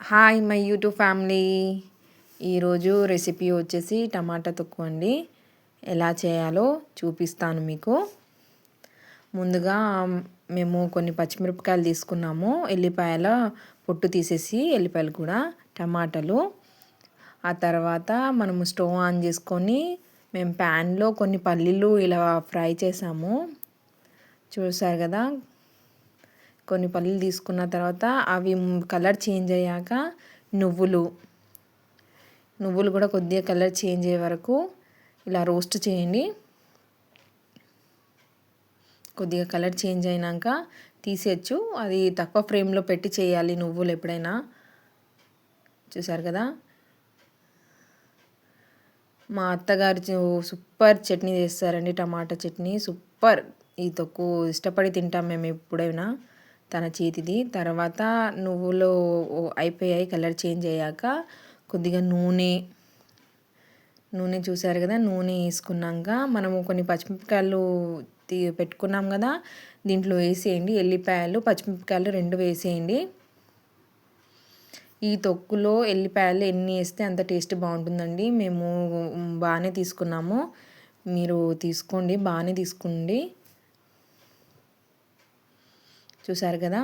Hi my YouTube family. ఈరోజు recipe వచ్చేసి టమాటా తొక్కు అండి. ఎలా చేయాలో చూపిస్తాను మీకు. ముందుగా మేము కొన్ని పచ్చిమిరపకాయలు తీసుకున్నాము, ఎల్లిపాయల పొట్టు తీసేసి, ఎల్లిపాయలు కూడా, టమాటాలు. ఆ తర్వాత మనము స్టవ్ ఆన్ చేసుకొని మేము ప్యాన్లో కొన్ని పల్లీలు ఇలా ఫ్రై చేసాము, చూసారు కదా. కొన్ని పల్లీలు తీసుకున్న తర్వాత అవి కలర్ చేంజ్ అయ్యాక నువ్వులు కూడా కొద్దిగా కలర్ చేంజ్ అయ్యే వరకు ఇలా రోస్ట్ చేయండి. కొద్దిగా కలర్ చేంజ్ అయినాక తీసేయచ్చు. అది తక్కువ ఫ్లేమ్లో పెట్టి చేయాలి నువ్వులు ఎప్పుడైనా, చూసారు కదా. మా అత్తగారు సూపర్ చట్నీ చేస్తారండి, టమాటా చట్నీ సూపర్. ఈ తొక్కు ఇష్టపడి తింటాం మేము ఎప్పుడైనా తన చేతిది. తర్వాత నువ్వులు అయిపోయాయి, కలర్ చేంజ్ అయ్యాక కొద్దిగా నూనె చూసారు కదా. నూనె వేసుకున్నాక మనము కొన్ని పచ్చిమిరపకాయలు పెట్టుకున్నాం కదా, దీంట్లో వేసేయండి. ఎల్లిపాయలు పచ్చిమిరపకాయలు 2 వేసేయండి. ఈ తొక్కులో ఎల్లిపాయలు ఎన్ని వేస్తే అంత టేస్ట్ బాగుంటుందండి. మేము బాగానే తీసుకున్నాము, మీరు తీసుకోండి, బాగానే తీసుకోండి. చూసారు కదా.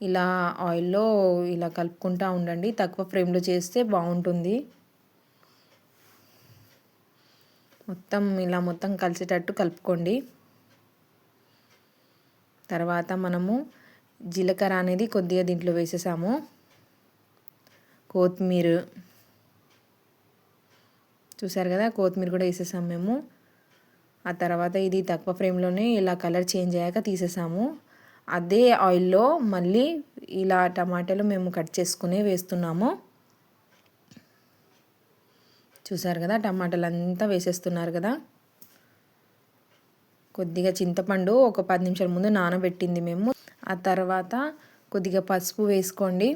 ఇలా ఆయిల్లో ఇలా కలుపుకుంటూ ఉండండి, తక్కువ ఫ్లేమ్లో చేస్తే బాగుంటుంది. మొత్తం కలిసేటట్టు కలుపుకోండి. తర్వాత మనము జీలకర్ర అనేది కొద్దిగా దీంట్లో వేసేసాము, కొత్తిమీర చూసారు కదా, కొత్తిమీర కూడా వేసేసాము మేము. ఆ తర్వాత ఇది తక్కువ ఫ్లేమ్లోనే ఇలా కలర్ చేంజ్ అయ్యాక తీసేసాము. అదే ఆయిల్లో మళ్ళీ ఇలా టమాటాలు మేము కట్ చేసుకుని వేస్తున్నాము, చూసారు కదా. టమాటాలు అంతా వేసేస్తున్నారు కదా. కొద్దిగా చింతపండు ఒక 10 నిమిషాల ముందు నానబెట్టింది మేము. ఆ తర్వాత కొద్దిగా పసుపు వేసుకోండి,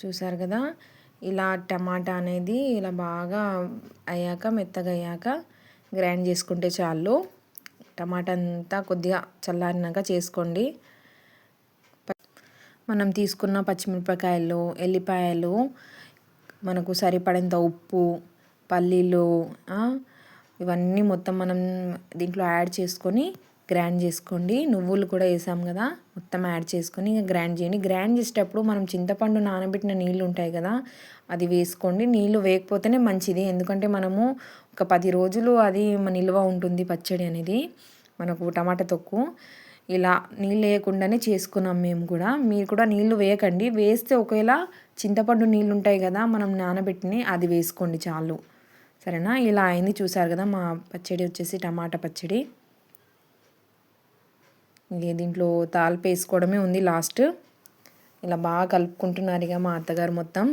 చూసారు కదా. ఇలా టమాటా అనేది ఇలా బాగా అయ్యాక, మెత్తగా అయ్యాక గ్రైండ్ చేసుకుంటే చాలు. టమాటా అంతా కొద్దిగా చల్లారినాక చేసుకోండి. మనం తీసుకున్న పచ్చిమిరపకాయలు, ఎల్లిపాయలు, మనకు సరిపడేంత ఉప్పు, పల్లీలు, ఇవన్నీ మొత్తం మనం దీంట్లో యాడ్ చేసుకొని గ్రైండ్ చేసుకోండి. నువ్వులు కూడా వేసాం కదా, మొత్తం యాడ్ చేసుకొని గ్రైండ్ చేయండి. గ్రైండ్ చేసేటప్పుడు మనం చింతపండు నానబెట్టిన నీళ్ళు ఉంటాయి కదా, అది వేసుకోండి. నీళ్ళు వేయకపోతేనే మంచిది, ఎందుకంటే మనము ఒక 10 రోజులు అది నిల్వ ఉంటుంది పచ్చడి అనేది, మనకు టమాటా తొక్కు. ఇలా నీళ్ళు వేయకుండానే చేసుకున్నాం మేము కూడా. మీరు కూడా నీళ్ళు వేయకండి, వేస్తే ఒకవేళ చింతపండు నీళ్ళు ఉంటాయి కదా మనం నానబెట్టినవి, అది వేసుకోండి చాలు, సరేనా. ఇలా అయింది, చూసారు కదా. మా పచ్చడి వచ్చేసి టమాటా పచ్చడి. దీంట్లో తాలింపు వేసుకోవడమే ఉంది లాస్ట్. ఇలా బాగా కలుపుకుంటున్నారు ఇక మా అత్తగారు మొత్తం.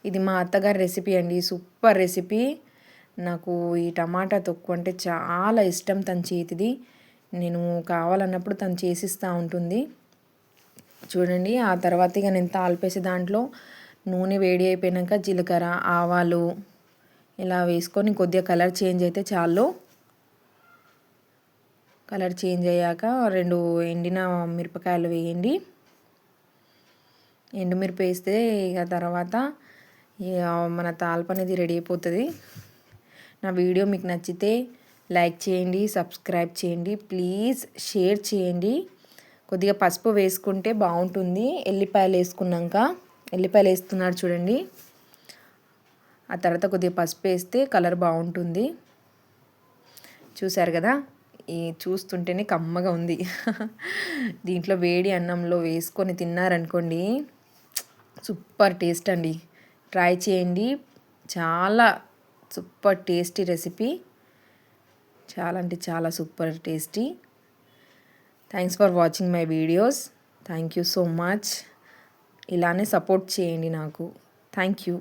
ఇది మా అత్తగారి రెసిపీ అండి, సూపర్ రెసిపీ. నాకు ఈ టమాటా తొక్కు అంటే చాలా ఇష్టం, తన చేతిది. నేను కావాలన్నప్పుడు తను చేసిస్తూ ఉంటుంది, చూడండి. ఆ తర్వాత ఇక నేను తాలిపేసి దాంట్లో నూనె వేడి అయిపోయాక జీలకర్ర, ఆవాలు ఇలా వేసుకొని కొద్దిగా కలర్ చేంజ్ అయితే చాలు. కలర్ చేంజ్ అయ్యాక 2 ఎండిన మిరపకాయలు వేయండి. ఎండుమిరప వేస్తే ఇక తర్వాత మన తాలింపు అనేది రెడీ అయిపోతుంది. నా వీడియో మీకు నచ్చితే లైక్ చేయండి, సబ్స్క్రైబ్ చేయండి, ప్లీజ్ షేర్ చేయండి. కొద్దిగా పసుపు వేసుకుంటే బాగుంటుంది. ఎల్లిపాయలు వేసుకున్నాక, ఎల్లిపాయలు వేస్తున్నారు చూడండి. ఆ తర్వాత కొద్దిగా పసుపు వేస్తే కలర్ బాగుంటుంది, చూసారు కదా. చూస్తుంటేనే కమ్మగా ఉంది. దీంట్లో వేడి అన్నంలో వేసుకొని తిన్నారనుకోండి, సూపర్ టేస్ట్ అండి. ట్రై చేయండి, చాలా సూపర్ టేస్టీ రెసిపీ, చాలా అంటే చాలా super tasty. Thanks for watching my videos. Thank you so much. ఇలానే సపోర్ట్ చేయండి నాకు. Thank you.